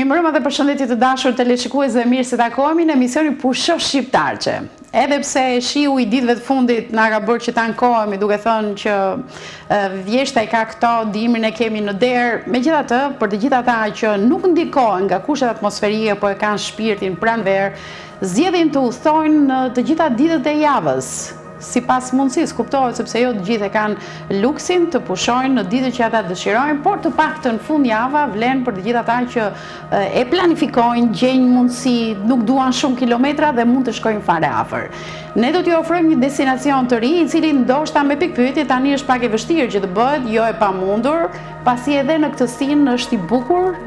Mi mbrëma dhe përshëndetje të dashur teleshikues dhe mirë se takohemi në emisionin Pusho Shqiptarçe. Edhe pse shiu i ditëve të fundit na ka bërë që të ankohemi duke thënë që vjeshta i ka këto, dimrin e kemi në derë, megjithatë, për të gjithë ata që nuk ndikohen nga kushtet atmosferike, po e kanë shpirtin pranver, zgjedhin të udhtojnë në të gjitha ditët e javës. Sipas mundësisë, kuptohet sepse jo të gjithë e kanë luksin të pushojnë në ditët që ata dëshirojnë, por të paktën fundjava vlen për të gjithë ata që e planifikojnë, gjejnë mundësi, nuk duan shumë kilometra dhe mund të shkojnë fare afër. Ne do t'ju ofrojmë një destinacion të ri, i cili ndoshta me pikpyetje tani është pak e vështirë që të bëhet, jo e pamundur, pasi edhe në këtë sinë është i bukur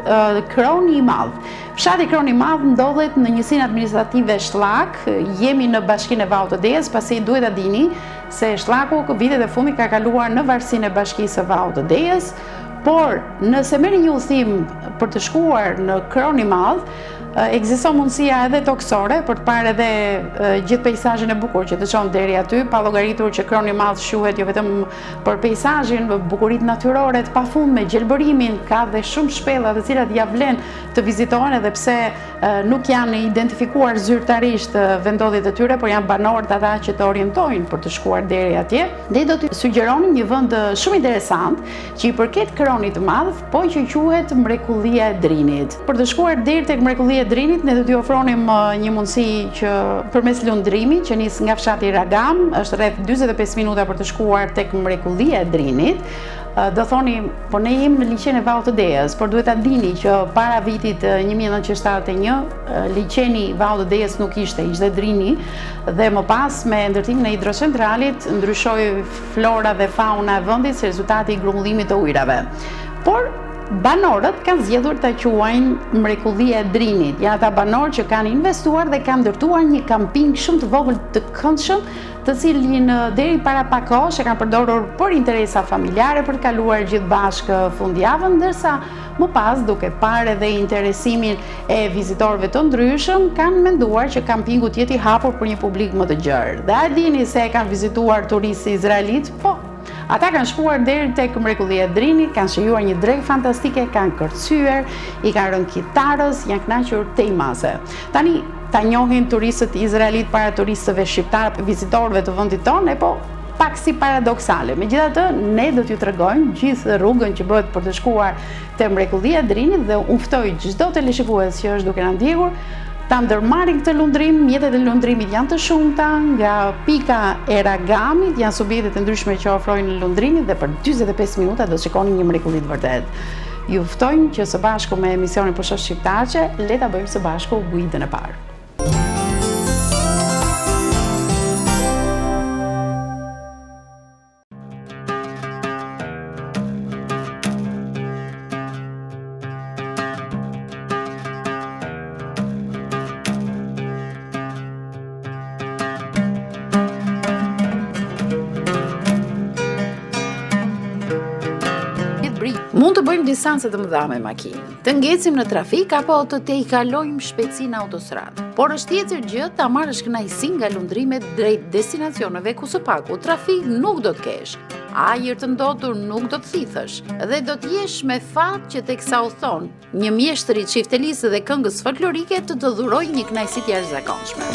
Kroni i Madh. Fshati Kroni i Madh ndodhet në njësinë administrative Shlak, jemi në bashkinë e Vallët të Dejës, pasi duhet ta dini se Shlaku vitet e fundit ka kaluar në varësinë e bashkisë së Vallët të Dejës, por nëse merrni një udhëtim për të shkuar në Kroni i Madh, ekziston mundësia edhe toksore për të parë edhe gjithë peizazhin e bukur që të çon deri aty, pa llogaritur që Kroni i Madh shuhet jo vetëm për peizazhin, bukuritë natyrore të pafundme, gjelbërimin, ka dhe shumë shpella të cilat ja vlen të vizitohen edhe pse nuk janë identifikuar zyrtarisht vendodhjet e tyre, por janë banorët ata që të orientojnë për të shkuar deri atje. Ne do t'ju sugjeronim një vend shumë interesant që i përket Kronit të Madh, po që quhet Mrekullia e Drinit. Për të shkuar deri tek Mrekullia e Drinit, ne do t'ju ofronim një mundësi që përmes lundrimit që nis nga fshati Ragam, është rreth 45 minuta për të shkuar tek Mrekullia e Drinit. Do thoni, po ne jemi në liçenin e Vallët të Dejës, por duhet ta dini që para vitit 1971 liçeni i Vallët të Dejës nuk ishte Drini, dhe më pas me ndërtimin e hidrocentralit ndryshoi flora dhe fauna e vendit si rezultati i grumbullimit të ujrave. Por banorët kanë zgjedhur ta quajnë Mrekullia e Drinit. Janë ata banorë që kanë investuar dhe kanë ndërtuar një kamping shumë të vogël të këndshëm, të cilin deri para pak kohësh e kanë përdorur për interesa familjare për të kaluar gjithë bashkë fundjavën, ndërsa më pas, duke parë edhe interesimin e vizitorëve të ndryshëm, kanë menduar që kampingu të jetë i hapur për një publik më të gjerë. Dhe a dini se e kanë vizituar turistë izraelit? Po. Ata kanë shkuar deri tek Mrekullia e Drinit, kanë shijuar një drekë fantastike, kanë kërcyer, i kanë rënë kitarës, janë kënaqur tej mase. Tani ta njohin turistët izraelit para turistëve shqiptar, vizitorëve të vendit tonë, po pak si paradoksale. Megjithatë, ne do t'ju tregojmë gjithë rrugën që bëhet për të shkuar te Mrekullia e Drinit dhe unë ftoj çdo teleshikues që është duke na ndjekur ta ndërmarrin këtë lundrim. Mjetet e lundrimit janë të shumta, nga pika e Ragamit janë subjekte të ndryshme që ofrojnë lundrimin dhe për 45 minuta do të shikoni një mrekulli të vërtet. Ju ftojmë që së bashku me emisionin Pusho Shqiptarçe, le ta bëjmë së bashku guidën e parë. Mund të bëjmë distanca të mëdha me makinë, të ngecim në trafik apo të tejkalojmë shpejtësinë në autostradë. Por është tjetër gjë ta marrësh kënaqësinë nga lundrimet drejt destinacioneve ku së paku trafik nuk do të kesh, ajër të ndotur nuk do të thithësh, dhe do të jesh me fat që teksa u thon një mjeshtri çiftelisë dhe këngës folklorike të dhurojë një kënaqësi të jashtëzakonshme.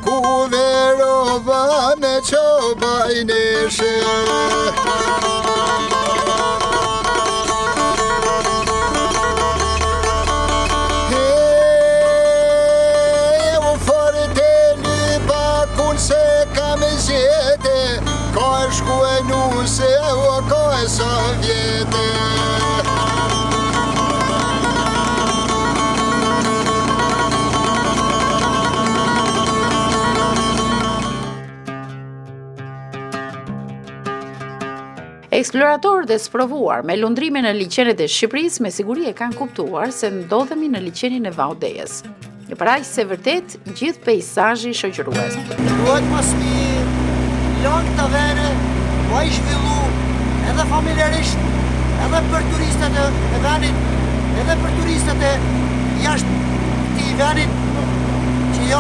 Ku verova me qobajneshe u forte lypa kun se kam zjete, ka shku e nuse o ka e sovjete. Eksploratorët e sprovuar me lundrimin në liçenet e Shqipërisë me siguri e kanë kuptuar se ndodhemi në liçenin e Vaudejës. Një paraq se vërtet gjithë peizazhi shoqërues. Duhet mos mi lënë të vene, po i zhvillu edhe familjarisht, edhe për turistët e venit, edhe për turistët e jashtë këtij venit që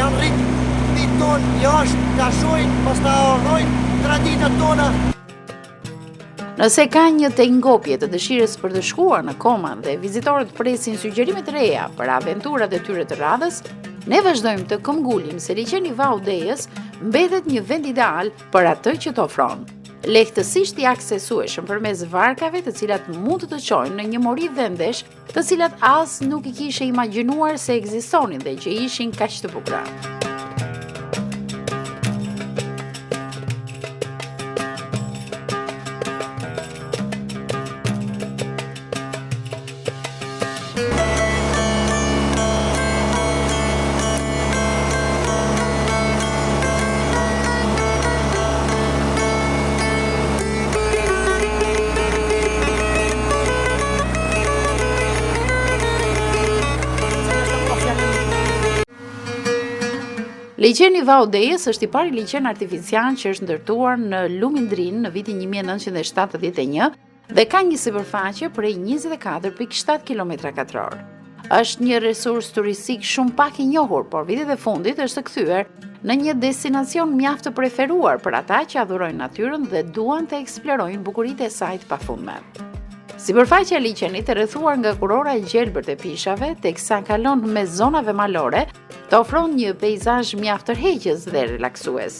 janë rritë mbi tonë jashtë, ta shohin, pas ta arrojnë traditat tona. Nëse ka një tengopje të dëshirës për të shkuar në Koman dhe vizitorët presin sugjerime të reja për aventurat e tyre të radhës, ne vazhdojmë të këmbgullim se liçeni i Vaudejës mbetet një vend ideal për atë që të ofron. Lehtësisht i aksesueshëm përmes varkave të cilat mund të çojnë në një mori vendesh, të cilat as nuk i kishe imagjinuar se ekzistonin dhe që ishin kaq të bukura. Liçeni i Vaudejës është i pari liçen artificial që është ndërtuar në Lumindrin në vitin 1971 dhe ka një sipërfaqe prej 24.7 km². Është një resurs turistik shumë pak i njohur, por vitet e fundit është kthyer në një destinacion mjaft të preferuar për ata që adhurojnë natyrën dhe duan të eksplorojnë bukuritë e saj të pafundme. Sipërfaqja e liçenit e rrethuar nga kurora e gjelbërt e pishave, teksa kalon mes zonave malore, të ofron një peizazh mjaft tërheqës dhe relaksues.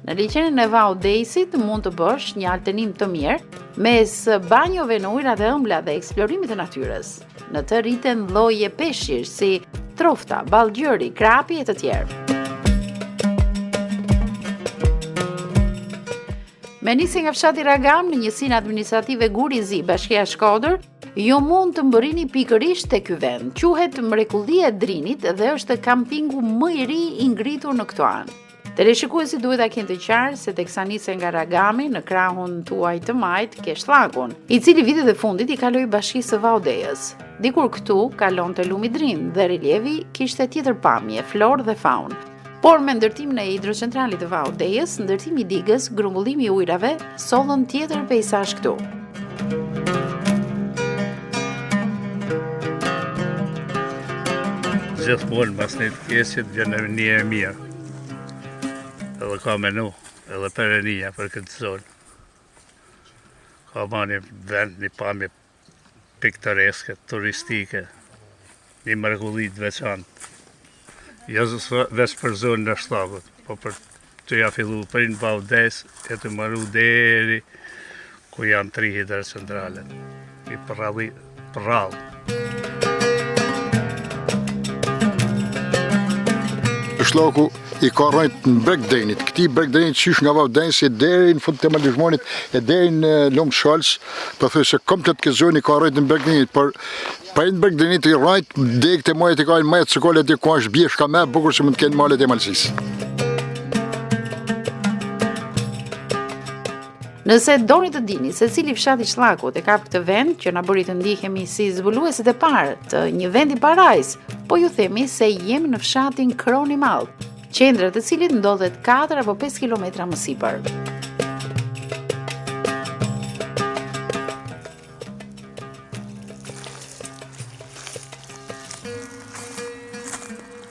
Në liçenin e Vaudejësit mund të bësh një alternim të mirë mes banjove në ujërat e ëmbla dhe eksplorimit të natyrës. Në të rriten lloje peshqish si trofta, ballgjëri, krapi e të tjerë. Me nisje nga fshati Ragam në njësinë administrative Gurizi, Bashkia Shkodër, ju mund të mbërrini pikërisht te ky vend. Quhet Mrekullia e Drinit dhe është kampingu më i ri i ngritur në këtë anë. Teleshikuesit duhet ta kenë të qartë se teksa nisen nga Ragami në krahun tuaj të majt ke shllakun, i cili vitet e fundit i kaloi Bashkisë së Vaudejës. Dikur këtu kalonte Lumindrin dhe relievi kishte tjetër pamje, florë dhe faunë. Por me ndërtimin e hidrocentralit të Vaudejës, ndërtimi i digës, grumbullimi i ujrave, sollën tjetër peizazh këtu. Gjithmonë pas një pjesit vjen një e mirë. Edhe ka menu, edhe perënia për këtë zonë. Ka ma një vend, një pamje piktoreske, turistike, një mrekulli të veçantë. Jo veç për zonën e shllakut, po për të ja fillu për në Vaudejës e të marru deri ku janë 3 hidrocentralet. I përralli. Shllaku i ka rrojt në Bregdenit. Këti Bregdenit qysh nga Vaudejës e deri në fund të Malishmonit e deri në Lom Shalës, po thoj se komplet këtë zonë i ka rrojt në Bregdenit, por pa i në Bregdenit i rrojt degët e majt e ka në majt sëkollet e ku është bjeshka me bukur që mund të kenë malet e Malësisë. Nëse doni të dini se cili fshat i shllakut e ka këtë vend që na bëri të ndihemi si zbuluesit e parë të një vendi parajs, po ju themi se jemi në fshatin Kroni Mall, qendra të cilit ndodhet 4 apo 5 kilometra më sipër.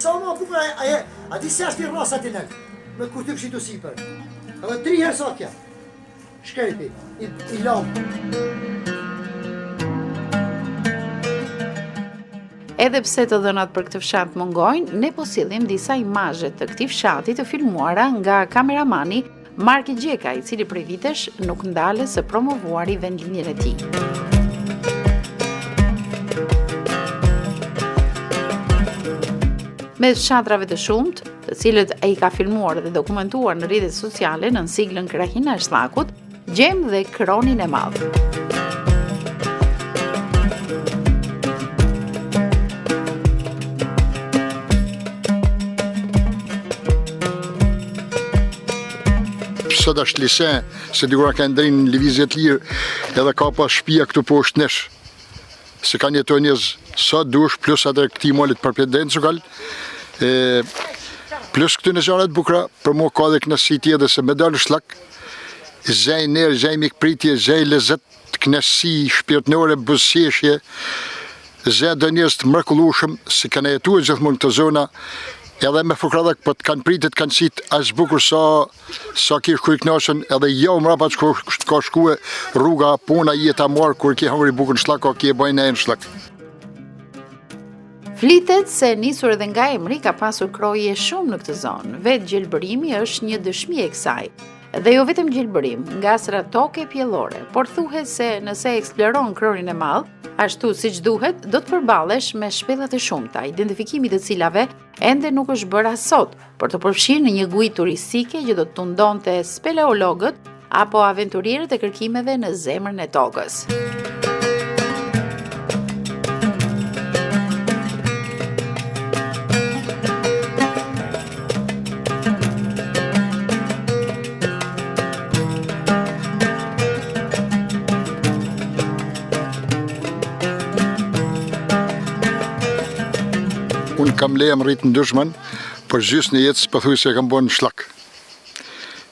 Sa më bukur a di se është i rrasa ti lek, me kur të pshitu sipër. Edhe 3 herë sakja. Shkelpi, i lamë. Edhe pse të dhënat për këtë fshat mungojnë, ne po sillim disa imazhe të këtij fshati të filmuara nga kameramani Marki Gjeka, i cili prej vitesh nuk ndale së promovuari vendlinjen e tij. Me fshatrave të shumt, të cilët ai ka filmuar dhe dokumentuar në rrjetet sociale në siglën Krahina e Shllakut, gjejmë dhe Kronin e Madh. sot është lisen, se digura ka ndrinë në lëvizje të lirë, edhe ka pas shtëpia këtu poshtë nesh. Se kanë jetu njëz sa dush, plus atë këti molit për pjedenë që kallë. Plus këtu në gjarat bukra, për mu ka dhe knësi tjede se me dalë shlak, zhej nërë, zhej mikpritje, zhej lezet, knësi, shpirtnore, buzësjeshje, zhej dhe njës të mrekullushëm, se kanë jetu e gjithmonë këtë zona, edhe me fukradak, po të kanë pritit, kanë qitë as bukur sa kish kuj knashën, edhe jo mrapa që ka shkue rruga, puna, jeta marë, kur ki hamëri bukur në shlak, ka ki e bajnë e në shlak. Flitet se nisur edhe nga emri ka pasur kroje shumë në këtë zonë. Vetë gjelbërimi është një dëshmi e kësaj. Dhe jo vetëm gjelbërim, ngasra toke pjellore, por thuhet se nëse eksploron krorin e madh, ashtu siç duhet, do të përballesh me shpellat e shumta, identifikimi të cilave ende nuk është bërë as sot, për të përfshirë në një guid turistike që do të tundonte speleologët apo aventurierët e kërkimeve në zemrën e tokës. Unë kam leje më rritë në dëshman, për gjysë në jetës pëthuj se kam bo në shlak.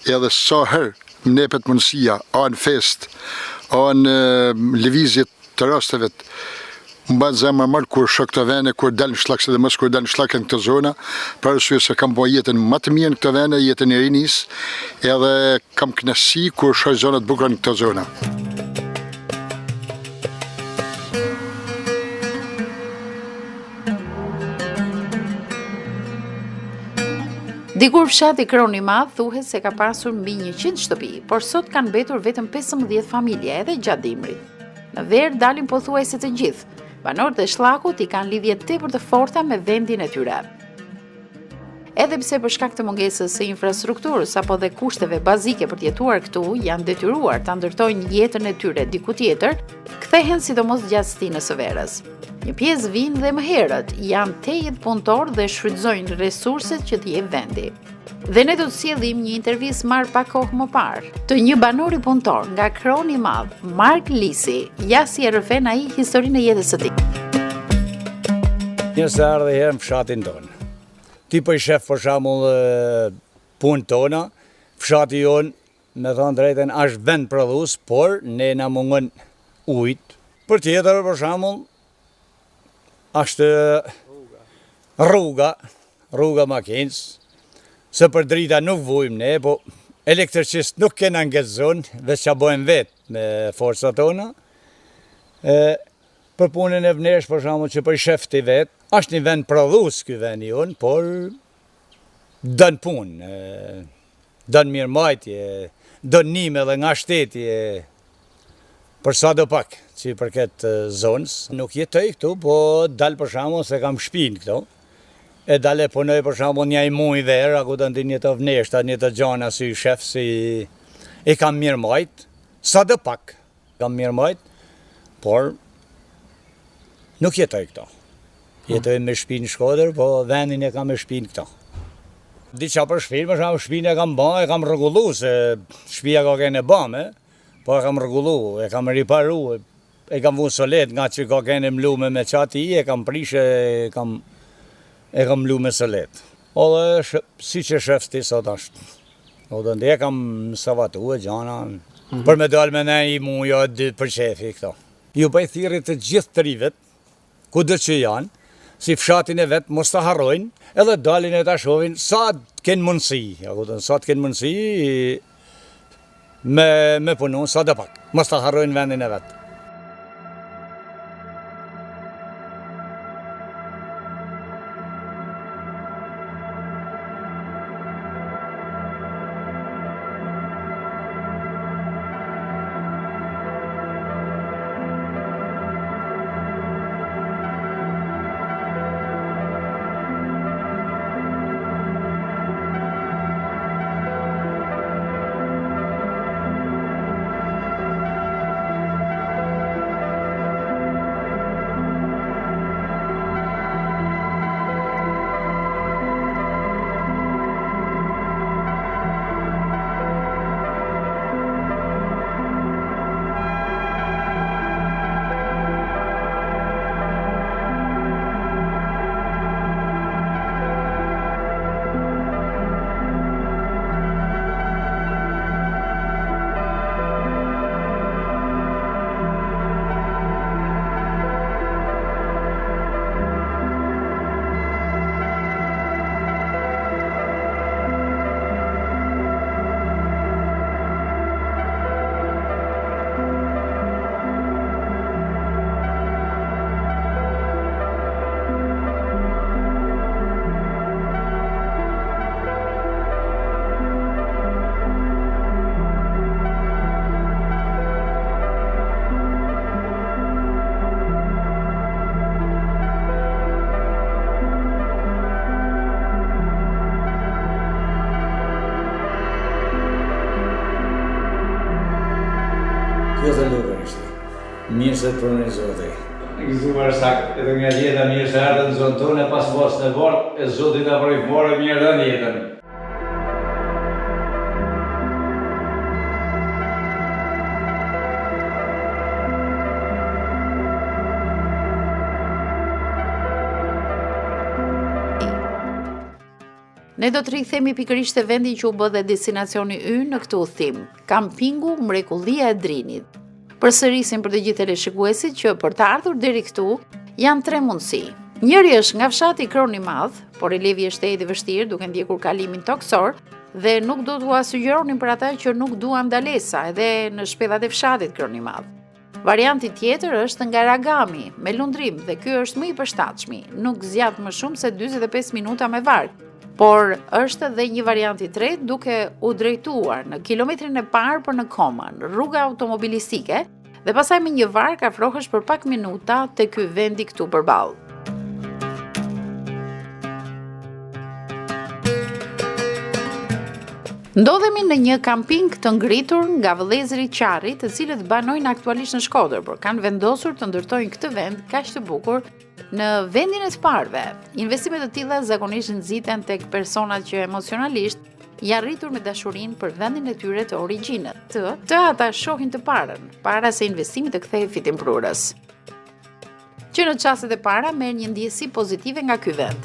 Edhe sa herë më nepet mundësia, a në fest, a në lëvizjet të rasteve, më batë zemë marë kur shë këto vene, kur del në shlak, se dhe mësë kur del në shlak në këtë zona, për arsye se kam bo jetën më të mirë në këto vene, jetën e rinis, edhe kam knësi kur shë zonat bukra në këto zona. Dikur fshati Kroni Madh thuhet se ka pasur mbi 100 shtëpi, por sot kanë mbetur vetëm 15 familje edhe gjatë dimrit. Në verë dalin pothuajse të gjithë. Banorët e shlakut i kanë lidhje tepër të forta me vendin e tyre. Edhe pse për shkak të mungesës së infrastrukturës apo dhe kushteve bazike për të jetuar këtu, janë detyruar ta ndërtojnë jetën e tyre diku tjetër, kthehen sidomos gjatë stinës së verës. Një pjesë vinë dhe më herët, janë tejet punëtor dhe shfrytëzojnë resurset që t'i jep vendi. Dhe ne do të sjellim një intervistë marrë pak kohë më parë, të një banori punëtor nga Kroni Madh, Mark Lisi, ja si e rrëfen ai historinë e jetës së tij. Një se ardhe herë në fshatin tonë. Ti për shef për shembull punë tona, fshati jonë, me thënë drejtën, është vend prodhues, por ne na mungon ujë. Për tjetër për shembull, është rruga makinës, se për drita nuk vujmë ne, po elektricist nuk kena në këtë zonë, veç që bojmë vetë me forcat tona. Për punën e vnesh, për shembull që për shefti vetë, është një vend prodhues ky vend jonë, por dën punë, dën mirëmbajtje, dën nime edhe nga shteti, për sa do pak që i përket zonës. Nuk jetoj këtu, po dalë për shembull se kam shtëpinë këtu. E dalë punoj për shembull një muj verë, ku do ndin një të vneshta, një të gjana si shef, si i kam mirëmbajt, sa do pak kam mirëmbajt, por nuk jetoj këtu. Jetoj me shtëpinë në Shkodër, po vendin e kam me shtëpinë këtu. Diça për shtëpinë, për shembull shtëpinë e kam bën, e kam rregulluar se shtëpia ka qenë bame, po e kam rregulluar, e kam riparu, e kam vënë solet nga që ka qenë mlume me qati e kam prishë, e kam mlu me solet. O dhe si që shefti sot është. O dhe ndje kam savatu e gjana, për me dalë me ne i muja dy për shefi këto. Ju bëj thirit të gjithë të rivet, ku dhe që janë, si fshatin e vetë mos të harrojnë, edhe dalin e të shohin sa të kenë mundësi. Sa të kenë mundësi me punu, sa dhe pak. Mos të harrojnë vendin e vetë. se të pronoj Zoti. Gëzuar sakt, edhe nga jeta mirë se ardhën në zonë tonë, pas vos në bord, e Zoti na përifmore mirë dhe në jetën. Ne do të rikthehemi pikërisht te vendi që u bë dhe destinacioni ynë në këtë udhim, kampingu Mrekullia e Drinit. Përsërisim për të gjithë teleshikuesit që për të ardhur deri këtu janë 3 mundësi. Njëri është nga fshati Kroni Madh, por relevi është i vështirë duke ndjekur kalimin toksor dhe nuk do t'u sugjeronin për ata që nuk duan ndalesa edhe në shpellat e fshatit Kroni Madh. Varianti tjetër është nga Ragami me lundrim dhe ky është më i përshtatshëm, nuk zgjat më shumë se 45 minuta me varg. Por është edhe një variant i tretë duke u drejtuar në kilometrin e parë për në Koman, rruga automobilistike, dhe pasaj me një varg afrohesh për pak minuta te ky vendi këtu përballë. Ndodhemi në një kamping të ngritur nga vëllezërit i Qarrit, të cilët banojnë aktualisht në Shkodër, por kanë vendosur të ndërtojnë këtë vend kaq të bukur në vendin e të parëve. Investimet të tilla zakonisht nxiten tek personat që emocionalisht janë rritur me dashurinë për vendin e tyre të origjinës. Të ata shohin të parën, para se investimi të kthehej fitimprurës. Që në çastet e para merr një ndjesi pozitive nga ky vend.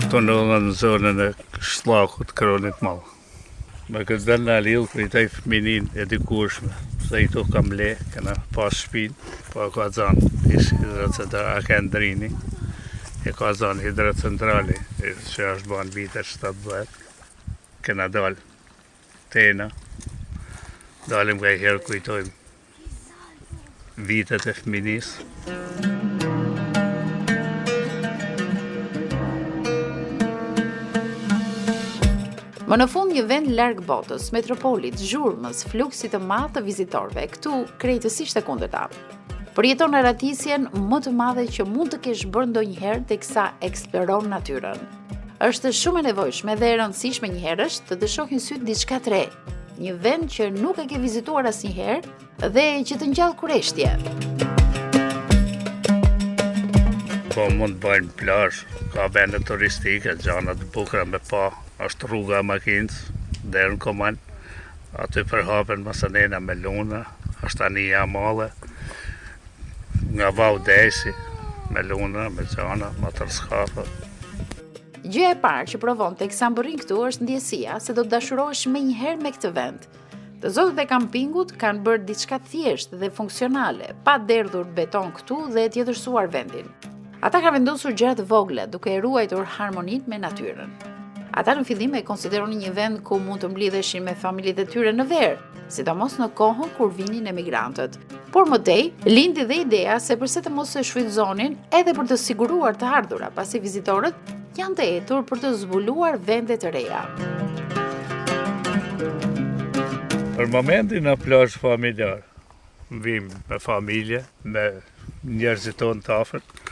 Këto në zonën e Shllakut, Kronit Madh. Me këtë dalë në Alill, kujtoj fëminin e dikurshme, se i tu kam le, kena pas shpinë, po ka zanë, ish hidrocentrali, a kënë Drini, e ka zanë hidrocentrali, që është banë vite 70, kena dalë tena, dalim ka i herë kujtojmë vitet e fëminisë. Më në fund një vend larg botës, metropolit, zhurmës, fluksit të madh të vizitorëve, këtu krejtësisht e kundërta. Përjeton narratisjen më të madhe që mund të kesh bërë ndonjëherë teksa eksploron natyrën. Është shumë e nevojshme dhe e rëndësishme njëherësh të shohin syt diçka të re, një vend që nuk e ke vizituar asnjëherë dhe që të ngjall kurreshtje. Po mund të bëjnë plazh, ka vende turistike, gjana të bukura me pa. Është rruga makinës, deri në Koman, aty përhapen masanena me luna, është anija male, nga vau desi, me luna, me gjana, motorskafa. Gjëja e parë që provon teksa mbërrin këtu është ndjesia se do të dashurohesh menjëherë me këtë vend. Të zotët e kampingut kanë bërë diçka thjeshtë dhe funksionale, pa derdhur beton këtu dhe të jetërsuar vendin. Ata kanë vendosur gjëra të vogla duke e ruajtur harmoninë me natyrën. Ata në fillim e konsideronin një vend ku mund të mblidheshin me familjet e tyre në verë, sidomos në kohën kur vinin emigrantët. Por më tej, lindi dhe ideja se përse të mos e shfrytëzonin edhe për të siguruar të ardhura, pasi vizitorët janë të etur për të zbuluar vende të reja. Për momentin në plazh familjar, vim me familje, me njerëzit tonë të afërt,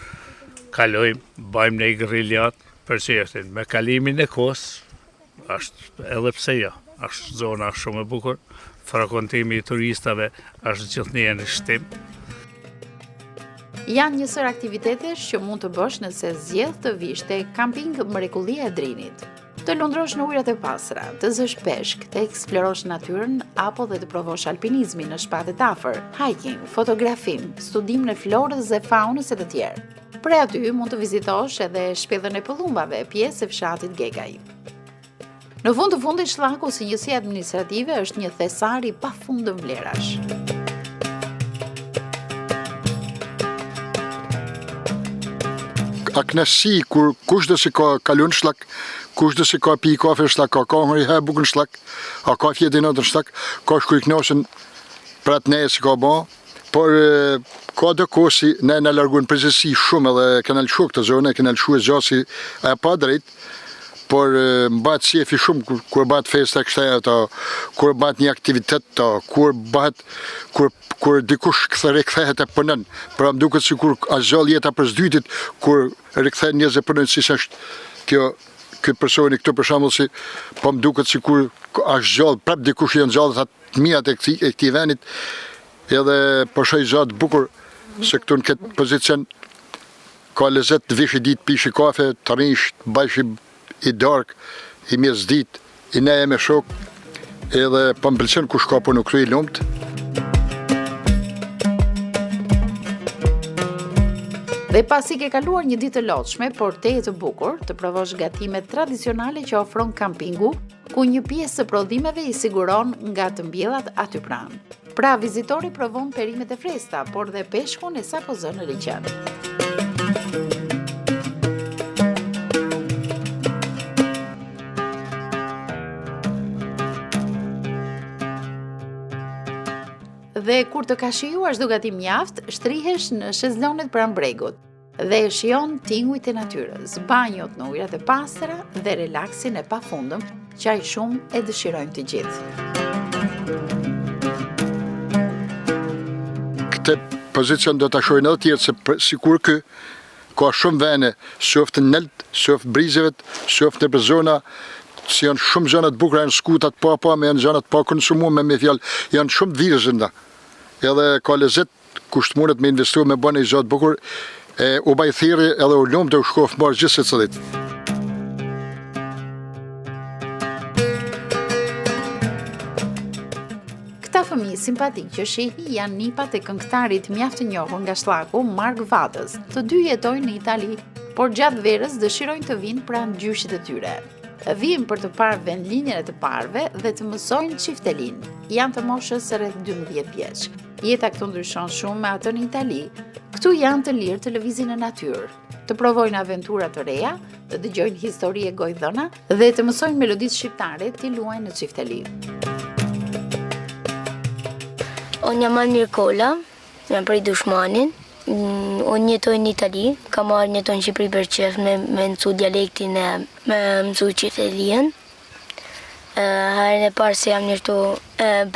kalojmë, bëjmë në i grilljat, për qeftin, me kalimin e kohës, është edhe pse jo, është zona shumë e bukur, frekontimi i turistave është gjithnjë në shtim. Janë njësër aktivitetesh që mund të bësh nëse zgjedh të vish te kamping Mrekullia e Drinit. Të lundrosh në ujërat e pastra, të zësh peshk, të eksplorosh natyrën apo dhe të provosh alpinizmin në shpatet afër, hiking, fotografim, studim në florës dhe faunës e të tjerë. Për aty mund të vizitosh edhe shpellën e pëllumbave, pjesë e fshatit Gegaj. Në fund të fundit Shllaku si njësi administrative është një thesar i pafund vlerash. A knasi kur kush do si ka kalon Shllak, kush do si ka pi kafe Shllak, ka hëri ha bukën Shllak, a ka fjetë natën Shllak, ka shkuj knasën për atë ne si ka ba. Por ka do kohë si ne në largun përgjithësi shumë edhe kena lëshu këtë zone, kena lëshu e gjasi e pa drejt, por mbat sjefi shumë kur bat festa kështeja, kur bat një aktivitet, kur dikush rikthehet e punën, pra më duket si kur a gjall jeta për s'dytit, kur rikthehet njëzë e punën si është ky personi këtu për shembull si po më duket sikur është gjallë, prap dikush janë gjallë atë mijat e këtij vendit, edhe po shoj gjatë bukur se këtu në këtë pozicion ka lezet të vish i ditë pishi kafe, të rinjsh, bajsh i dark, i mes ditë, i neje me shok, edhe po më pëlqen kush ka punu këtu i lumt. Dhe pasi ke kaluar një ditë të lodhshme, por teje të bukur, të provosh gatimet tradicionale që ofron kampingu, ku një pjesë të prodhimeve i siguron nga të mbjellat aty pranë. Pra vizitori provon perimet e freskëta, por dhe peshkun e sapo zënë në liqen. Dhe kur të ka shijuar çdo gatim mjaft, shtrihesh në shezlonet pranë bregut dhe e shijon tingujt e natyrës, banjot në ujërat e pastra dhe relaksin e pafundëm që aq shumë e dëshirojnë të gjithë. Këtë pozicion do ta shohim edhe tjetër se sikur ky ka shumë vende, qoftë në nelt, qoftë brizevet, qoftë në zona që janë shumë zona të bukura, janë skutat pa, me janë zona të pa konsumuar me fjalë, janë shumë virëzënda. Edhe ka lezet kusht mundet me investu me bënë i gjatë bukur, u baj thiri edhe u lumë dhe u shkof marë gjithë se cëllit. Këta fëmijë simpatik që shihi janë nipat e këngëtarit mjaft të njohur nga Shllaku, Mark Waters. Të dy jetojnë në Itali, por gjatë verës dëshirojnë të vinë pranë gjyshit të tyre. Vijnë për të parë vendlinjen e të parëve dhe të mësojnë çiftelin. Janë të moshës rreth 12 vjeç. Jeta këtu ndryshon shumë me atën në Itali. Këtu janë të lirë të lëvizin në natyrë, të provojnë aventura të reja, të dëgjojnë histori e gojdhëna dhe të mësojnë meloditë shqiptare të luajnë në çifteli. Unë jam Mirkola, jam prej Dushmanin. Unë jetoj në Itali, kam marrë jetoj në Shqipëri për qef me mësu dialektin e me mësu qiftelien. Herën e parë se jam njërtu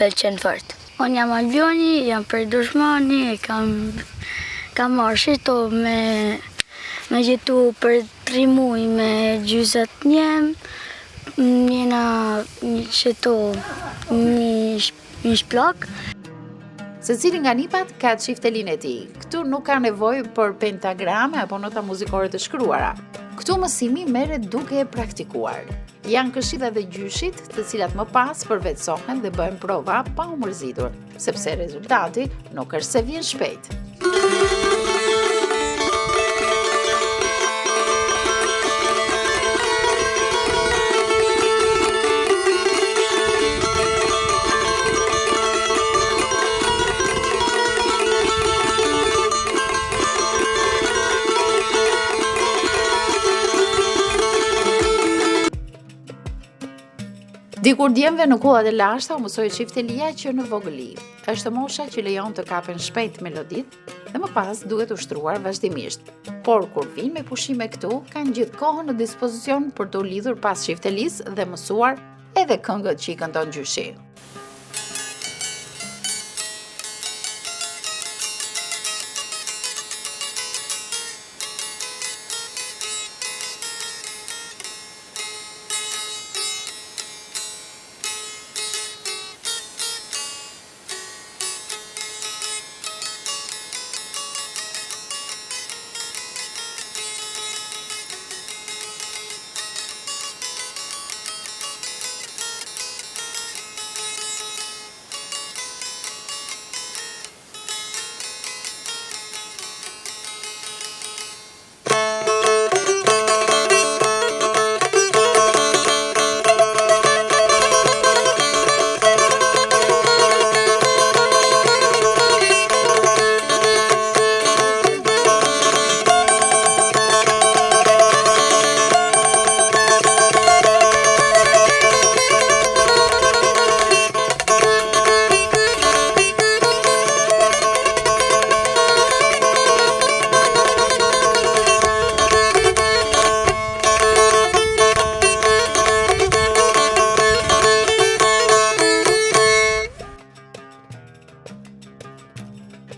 pëlqen fort. Unë jam Albioni, jam prej Dushmani, kam marrë shito me jetu për 3 muaj me gjyzat njem, njena shito një shplak. Secili nga nipat ka çiftelin e tij. Këtu nuk ka nevojë për pentagrame apo nota muzikore të shkruara. Këtu mësimi merret duke e praktikuar. Janë këshillat e gjyshit, të cilat më pas përvetësohen dhe bëjnë prova pa u mërzitur, sepse rezultati nuk është se vjen shpejt. Dikur djemve në kullat e lashta u mësoi çiftelia që në vogëli. Është mosha që lejon të kapen shpejt melodit dhe më pas duhet ushtruar vazhdimisht. Por kur vinë me pushime këtu, kanë gjithë kohën në dispozicion për të u lidhur pas çiftelis dhe mësuar edhe këngët që i këndon gjyshi.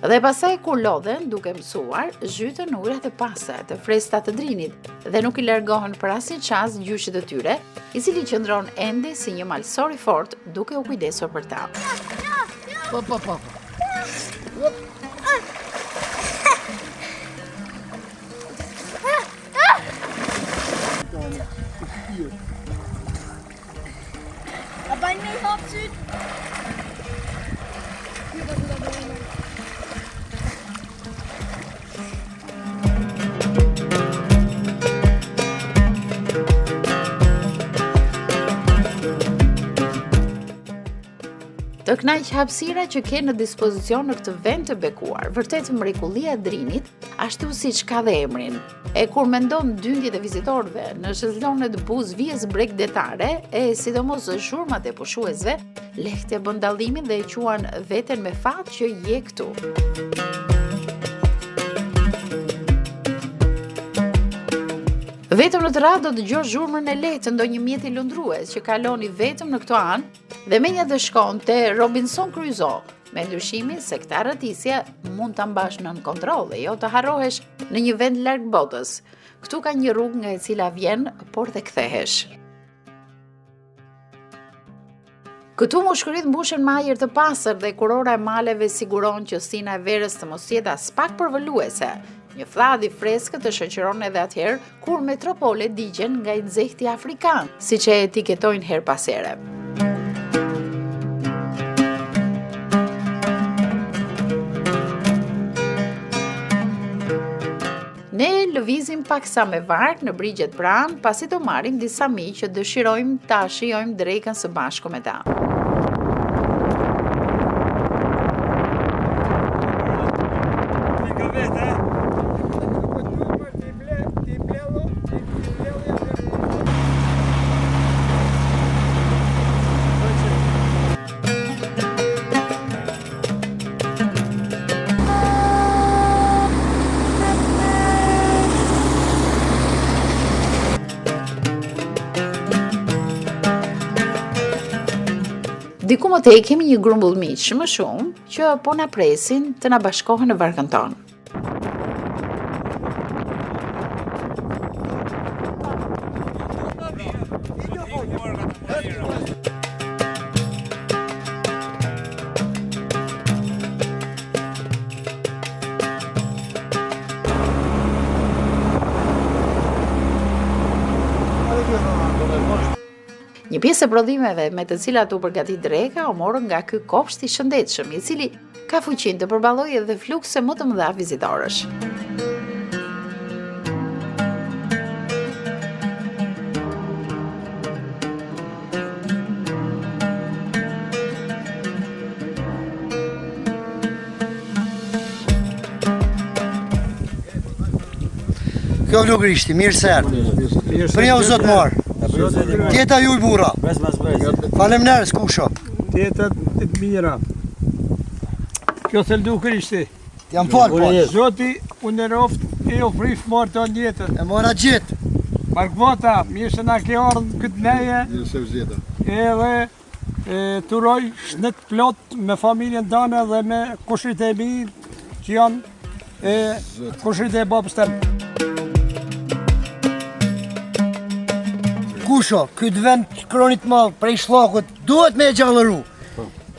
Dhe pastaj kur lodhen duke mësuar, zhytën ujërat e pastër të freskëta të drinit dhe nuk I largohen për asnjë çast gjyshit të tyre, I cili qëndron ende si një malsor I fortë duke u kujdesur për ta. Po. Të kënaq hapësira që ke në dispozicion në këtë vend të bekuar, vërtet mrekullia e drinit, ashtu siç ka dhe emrin. E kur mendon dyndjet e vizitorëve në shezlonet buz vijës bregdetare, e sidomos zhurmat e pushuesve, lehtë e bën dallimin dhe e quan veten me fat që je këtu. Vetëm në të radhë do të dëgjosh zhurmën e lehtë të ndonjë mjeti lundrues që kaloni vetëm në këtë anë dhe menja të shkon te Robinson Crusoe, me ndryshimin se këta rëtisje mund ta mbash nën kontroll dhe jo të harrohesh në një vend larg botës. Këtu ka një rrugë nga e cila vjen, por dhe kthehesh. Këtu mushkërit mbushen me ajër të pastër dhe kurora e maleve siguron që stina e verës të mos jetë as pak përvoluese. Një fladh I freskët të shoqëron edhe atëherë kur metropole digjen nga I nxehti afrikan, siç e etiketojnë her pas here. Ne lëvizim paksa me varg në brigjet pranë, pasi do marrim disa miq që dëshirojmë ta shijojmë drekën së bashku me ta. Diku më tej kemi një grumbull miq më shumë që po na presin të na bashkohen në varkën tonë. Një pjesë e prodhimeve me të cilat u përgatit dreka u morën nga ky kopsht I shëndetshëm, I cili ka fuqinë të përballojë edhe flukse më të mëdha vizitorësh. Kjo vlogër ishti, mirë se erdhë. Për ja u zotë marë. Tjeta ju I bura. Faleminderit kusho. Tjeta të mira. Kjo thëldukër ishte. Jam falë, po. Zoti unë roft e ofri fëmarë të njëtën. E mora gjithë. Markvota, mirë se na ke ardhë këtë neje. Edhe turoj shnet plot me familjen tane dhe me kushrit e mi që janë kushrit e babës tëmë. Kusho, këtë vend kronit malë prej shlakut duhet me e gjallëru.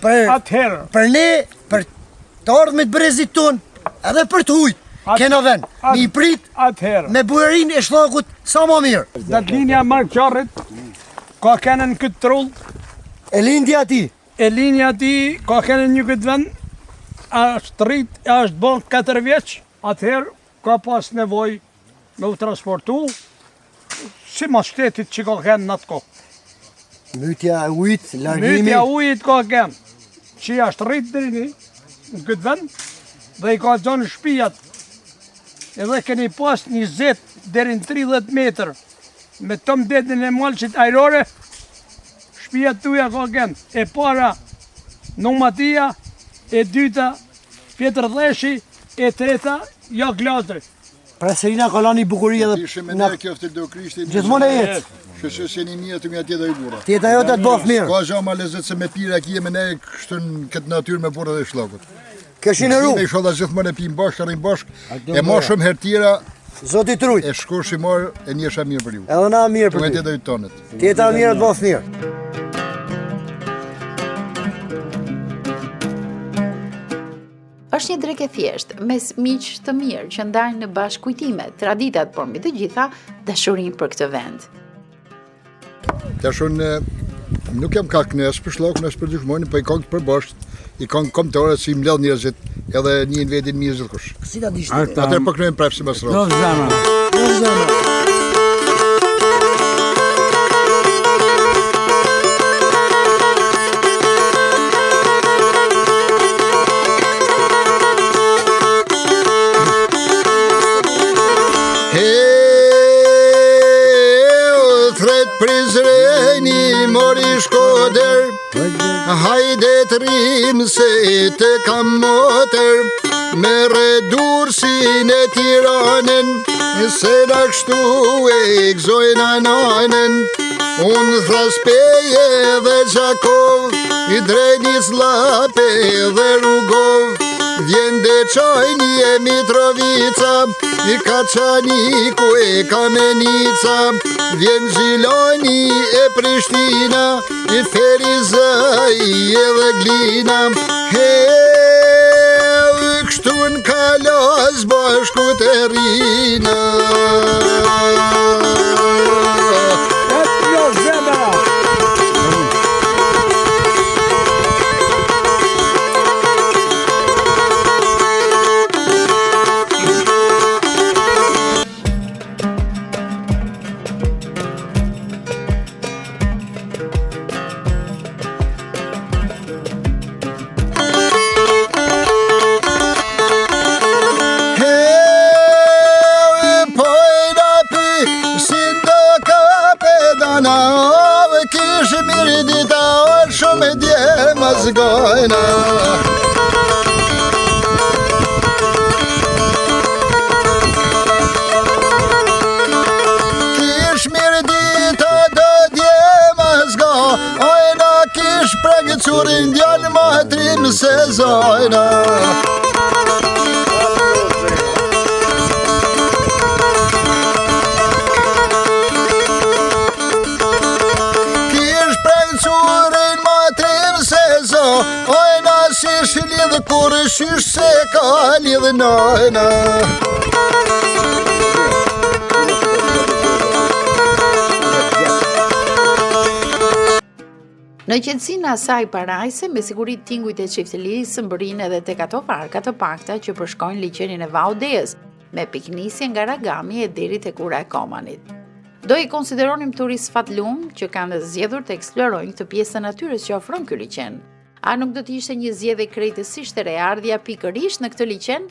Për ne, për të ardhmet brezit ton, edhe për të hujt, kena vend, me I prit, me buherin e shlakut sa ma mirë. Dhe të linja marë qarrit, ka kenën këtë trull. E lindja ti? E linja ti, ka kenën një këtë vend, është rrit, është bon 4 vjeç, atëherë ka pas nevoj me u transportu, si ma shtetit që ka kenë në atë kohë. Mytja e ujit, largimi. Mytja ujit ka kenë, që është rritë drini në këtë vend, dhe I ka zonë shpijat, edhe keni pas 20 deri në 30 metër, me tëm detin e malqit ajrore, shpijat tuja ka kenë, e para Numatia, e dyta Pjetër Dheshi, e treta Jak Lazri. Preserina ka lani bukuria dhe... Ishe me ne kjo do krishtin... Gjithmonë e jetë. Shëshë se një mija të nga tjeta I bura. Tjeta jo të të bëf mirë. Ka zha ma lezet se me pira kje me ne kështu në këtë natyrë me burë dhe shlakut. Keshin e ru. Ne sholla gjithmonë e pim bashkë, rrim bashkë. E ma shumë herë tjera Zoti trujt. e shkosh i marr e njësha mirë për ju. Edhe na mirë për Të ty. të tonet. Tjeta mirë të bëf mirë. Është një drekë e thjeshtë mes miq të mirë që ndajnë në bashkëkujtime, traditat, por mbi të gjitha dashurinë për këtë vend. Tash unë nuk jam ka kënes për shllokun as për dyshmonin, po i kanë për bashkë, i kanë kombëtare si mbledh njerëzit, edhe një vetin mirë gjithkush. Si ta dishte? Atëherë po kënojmë prapë si mas rrot. Do zemra. Prizreni mori Shkoder, hajde të rrim se të kam motër, me redursin e Tiranën, se na kështu e gzojnë ananën. Unë Thraspeje dhe Gjakov, i dreni Zlape dhe Rugov, vjen Deçajni e Mitrovica, i Kaçaniku e Kamenica, vjen Gjilani e Prishtina, i Ferizaj edhe Glina. Kështu në kalas bashku të rina. Jo zemra. Kishë mirë dita orë shumë e dje më zgojna. Kishë mirë dita do dje më zgojna, kishë pregë curin djallë më trim se zojna. Ojna si shilidhë kur shish se ka lidhë nojna. Në qendësinë asaj parajse, me siguri tingujt e çiftëlisë mbërinë edhe tek ato parka të pakta që përshkojnë liçenin e Vaudeës, me piknisje nga Ragami e deri tek ura e Komanit. Do i konsideronim turist fatlum që kanë zgjedhur të eksplorojnë këtë pjesë të natyrës që ofron ky liçen. A nuk do të ishte një zgjedhje krejtësisht e re ardhja pikërisht në këtë liçen?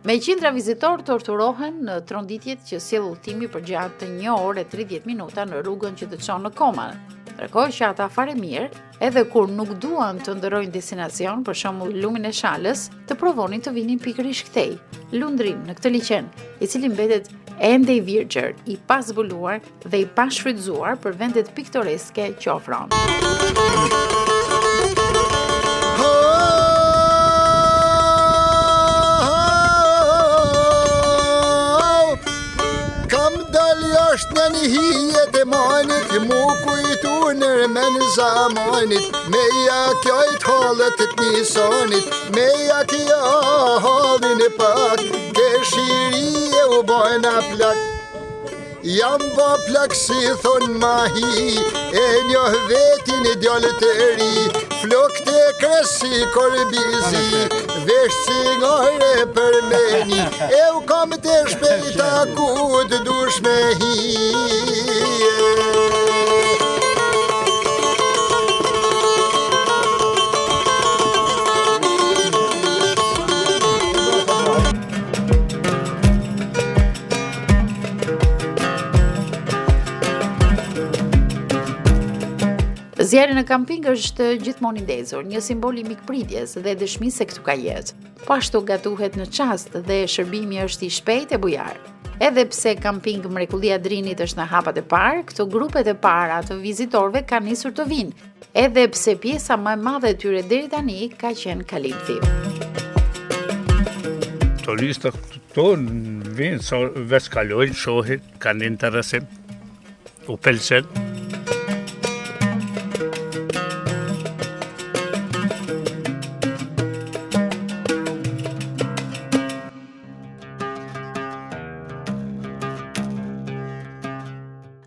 Me qindra vizitor torturohen në tronditjet që sjell udhëtimi për gjatë të 1 orë e 30 minuta në rrugën që të çon në Koman. Ndërkohë që ata fare mirë, edhe kur nuk duan të ndërrojnë destinacion, për shembull lumin e Shalës, të provonin të vinin pikërisht këtej, lundrim në këtë liçen, i cili mbetet ende i virgjër, i pazbuluar dhe i pashfrytzuar për vendet piktoreske që ofron. Është në një hijet e manit, mu kujtu nërmen zamanit, me ja kjojt halët të t'nisonit, me ja kja halin e pak, ke shiri e u bojna plak. Jam ba plak si thon mahi, e njoh vetin e djallë të ri, flok të kresi korbizi, vesh cigare për meni, e u kam të shpejta ku të dush me hi. Zjarri në kamping është gjithmonë i ndezur, një simbol i mikpritjes dhe dëshmisë se këtu ka jetë. Po ashtu gatuhet në çast dhe shërbimi është i shpejtë e bujar. Edhe pse kamping Mrekullia e Drinit është në hapat e parë, këto grupet e para të vizitorëve kanë nisur të vinë, edhe pse pjesa më e madhe e tyre deri tani ka qenë Kalimthi. Turistët tonë vinë, veç kalojnë, shohin, kanë interesim, u pëlqen.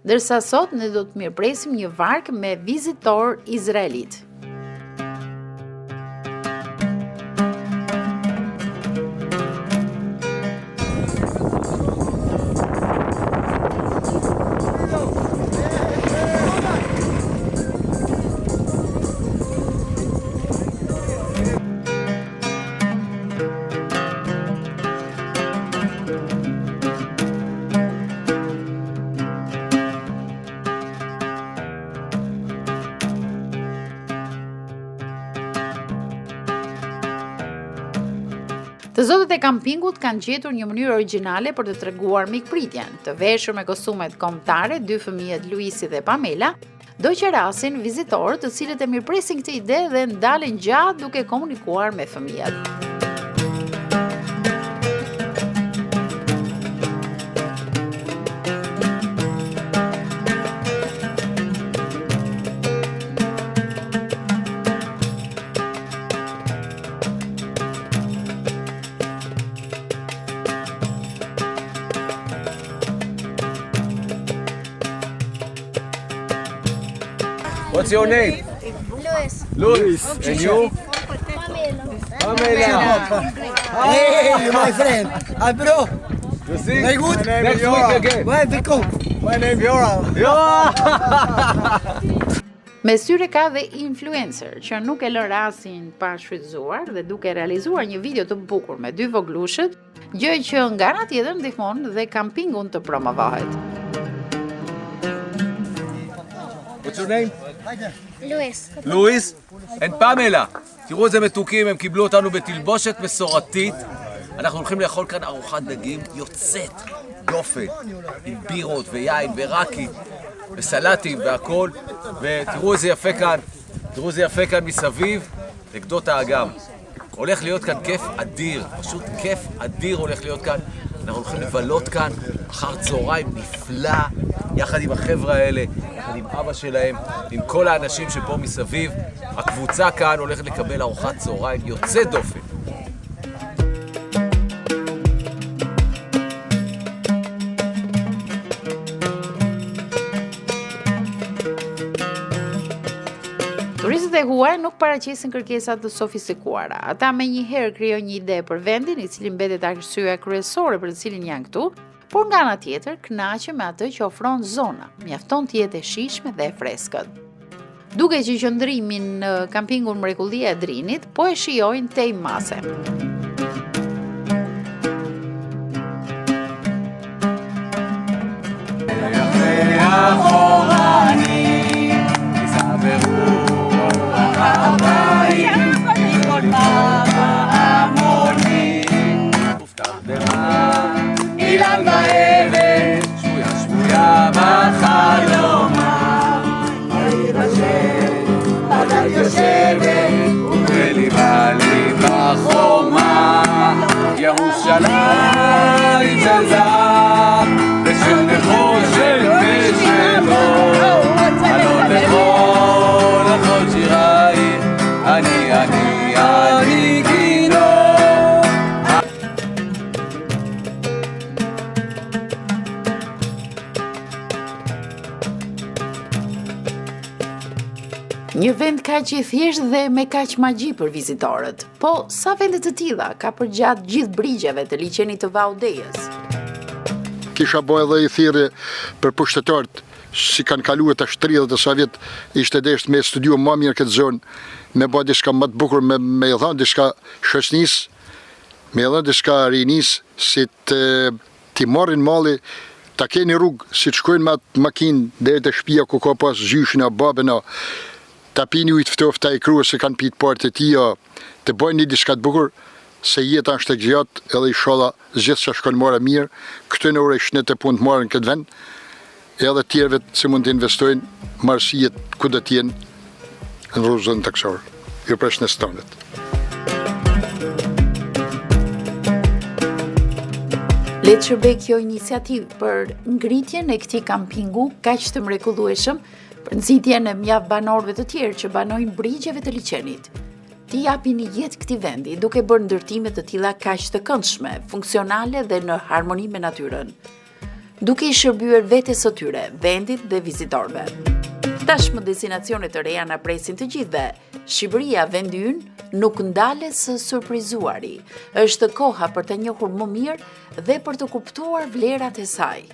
Dërsa sot ne do të mirëpresim një vark me vizitor izraelit. Të zotët e kampingut kanë gjetur një mënyrë origjinale për të treguar mikpritjen. Të veshur me kostumet kombëtare, dy fëmijët Luisi dhe Pamela do qerasin vizitorët të cilët e mirëpresin këtë ide dhe ndalen gjatë duke komunikuar me fëmijët. What's your name? Luis. And you? Pamela. Hey, my friend. Hi, bro. You see? Very good. Next week again. Welcome. My name is Yoram. Me syre ka dhe influencer që nuk e lë rastin pa shfrytzuar dhe duke realizuar një video të bukur me dy voglushët, gjë që nga ana tjetër ndihmon dhe kampingun të promovohet. What's your name? לואיס. and Pamela. תראו איזה מתוקים, הם קיבלו אותנו בתלבושת מסורתית. אנחנו הולכים לאכול כאן ארוחת דגים יוצאת דופן, עם בירות ויין ורקי וסלטים והכל. ותראו איזה יפה כאן, תראו איזה יפה כאן מסביב לגדות האגם. הולך להיות כאן כיף אדיר, פשוט כיף אדיר הולך להיות כאן. אנחנו הולכים לבלות כאן אחר צהריים נפלא, יחד עם החבר'ה האלה, יחד עם אבא שלהם, עם כל האנשים שפה מסביב. הקבוצה כאן הולכת לקבל ארוחת צהריים יוצאת דופן. Turistët e huaj nuk paraqesin kërkesa të sofistikuara. Ata menjëherë krijojnë një ide për vendin, i cili mbetet arsyeja kryesore për të cilin janë këtu, por nga ana tjetër kënaqen me atë që ofron zona, mjafton të jetë e shijshme dhe e freskët. Duke që qëndrimin në kampingun Mrekullia e Drinit, po e shijojnë tej mase. אילן באבן, שבויה שבויה בחלומה. העיר אשר עדת יושבת, ובליבה ליבה חומה. ירושלים של זהב, ושל נחושת ושל אור. אלון לכל שיריי, אני גינו. Një vend kaq i thjeshtë dhe me kaq magji për vizitorët. Po, sa vende të tilla ka përgjatë gjithë brigjeve të liçenit të Vaudejës? Kisha bo edhe i thirrje për pushtetarët, si kanë kaluar tash 30 e sa vjet, ishte deshtë me studiu më mirë këtë zonë, me bë diçka më të bukur, me i dhënë diçka shoqënisë, me i dhënë diçka rinisë, si të marrin malli, ta keni rrugë, si të shkojnë me atë makinë deri te shtëpia ku ka pas gjyshin a babën a, ta pini ujtë ftofta i kruës se kanë pitë partë e tia, të bojnë një diçka të bukur, se jeta është e gjatë edhe inshallah gjithë që shkon marrë mirë, këtë në ure shnet e punë të marrë në këtë vend, edhe tjerëve që mund të investojnë marësijet ku dhe tjenë në rruzën të kësorë, ju presh në stanët. Le të shërbej kjo iniciativë për ngritjen e këtij kampingu kaq të mrekullueshëm për nxitjen e mjaft banorëve të tjerë që banojnë brigjeve të liçenit. Ti japin një jetë këtij vendi duke bërë ndërtime të tilla kaq të këndshme, funksionale dhe në harmoni me natyrën, duke i shërbyer vetes së tyre, vendit dhe vizitorëve. Tashmë destinacionet të reja na presin të gjithëve. Shqipëria, vendi ynë, nuk ndalet së surprizuari. Është koha për të njohur më mirë dhe për të kuptuar vlerat e saj.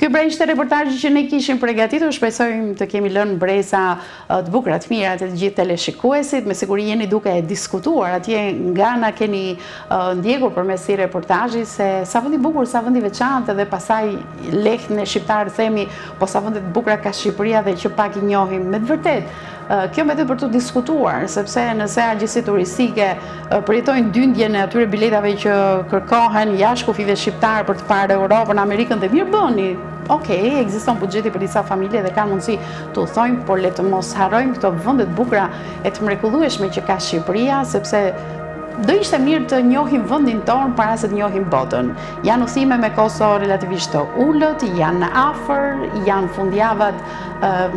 Ky pra ishte reportazhi që ne kishim përgatitur, shpresojmë të kemi lënë breza të bukura të mira të gjithë teleshikuesit, me siguri jeni duke diskutuar atje nga na keni ndjekur përmes këtij reportazhi se sa vend i bukur, sa vend i veçantë dhe pastaj lehtën e shqiptar themi, po sa vende të bukura ka Shqipëria dhe që pak i njohim me të vërtetë. Kjo me të për të diskutuar, sepse nëse agjensitë turistike përjetojnë dyndjen e atyre biletave që kërkohen jashtë kufive shqiptar për të parë Europën, Amerikën dhe mirë bëni. Okej, ekziston buxheti për disa familje dhe kanë mundësi të udhtojnë, por le të mos harrojmë këto vende të bukura e të mrekullueshme që ka Shqipëria, sepse do ishte mirë të njohim vendin tonë para se të njohim botën. Janë udhëtime me kosto relativisht të ulët, janë afër, janë fundjavat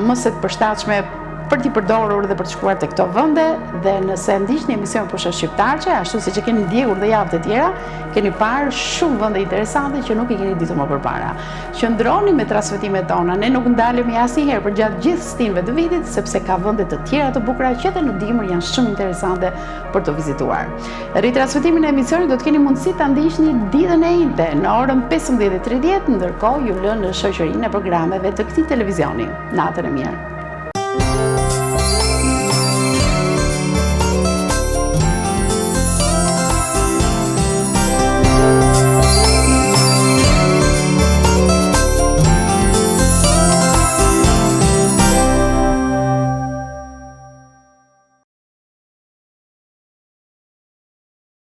më së përshtatshme për t'i përdorur dhe për të shkuar te këto vende, dhe nëse ndiqni emisionin Pusha Shqiptarçe, ashtu siç e keni ndjekur dhe javët e tjera, keni parë shumë vende interesante që nuk i keni ditur më përpara. Qëndroni me transmetimet tona, ne nuk ndalemi asnjëherë përgjatë gjithë stinëve të vitit, sepse ka vende të tjera të bukura që edhe në dimër janë shumë interesante për të vizituar. Ritransmetimin e emisionit do të keni mundësi ta ndiqni ditën e njëjtë në orën 15:30, ndërkohë ju lënë në shoqërinë e programeve të këtij televizioni. Natën e mirë.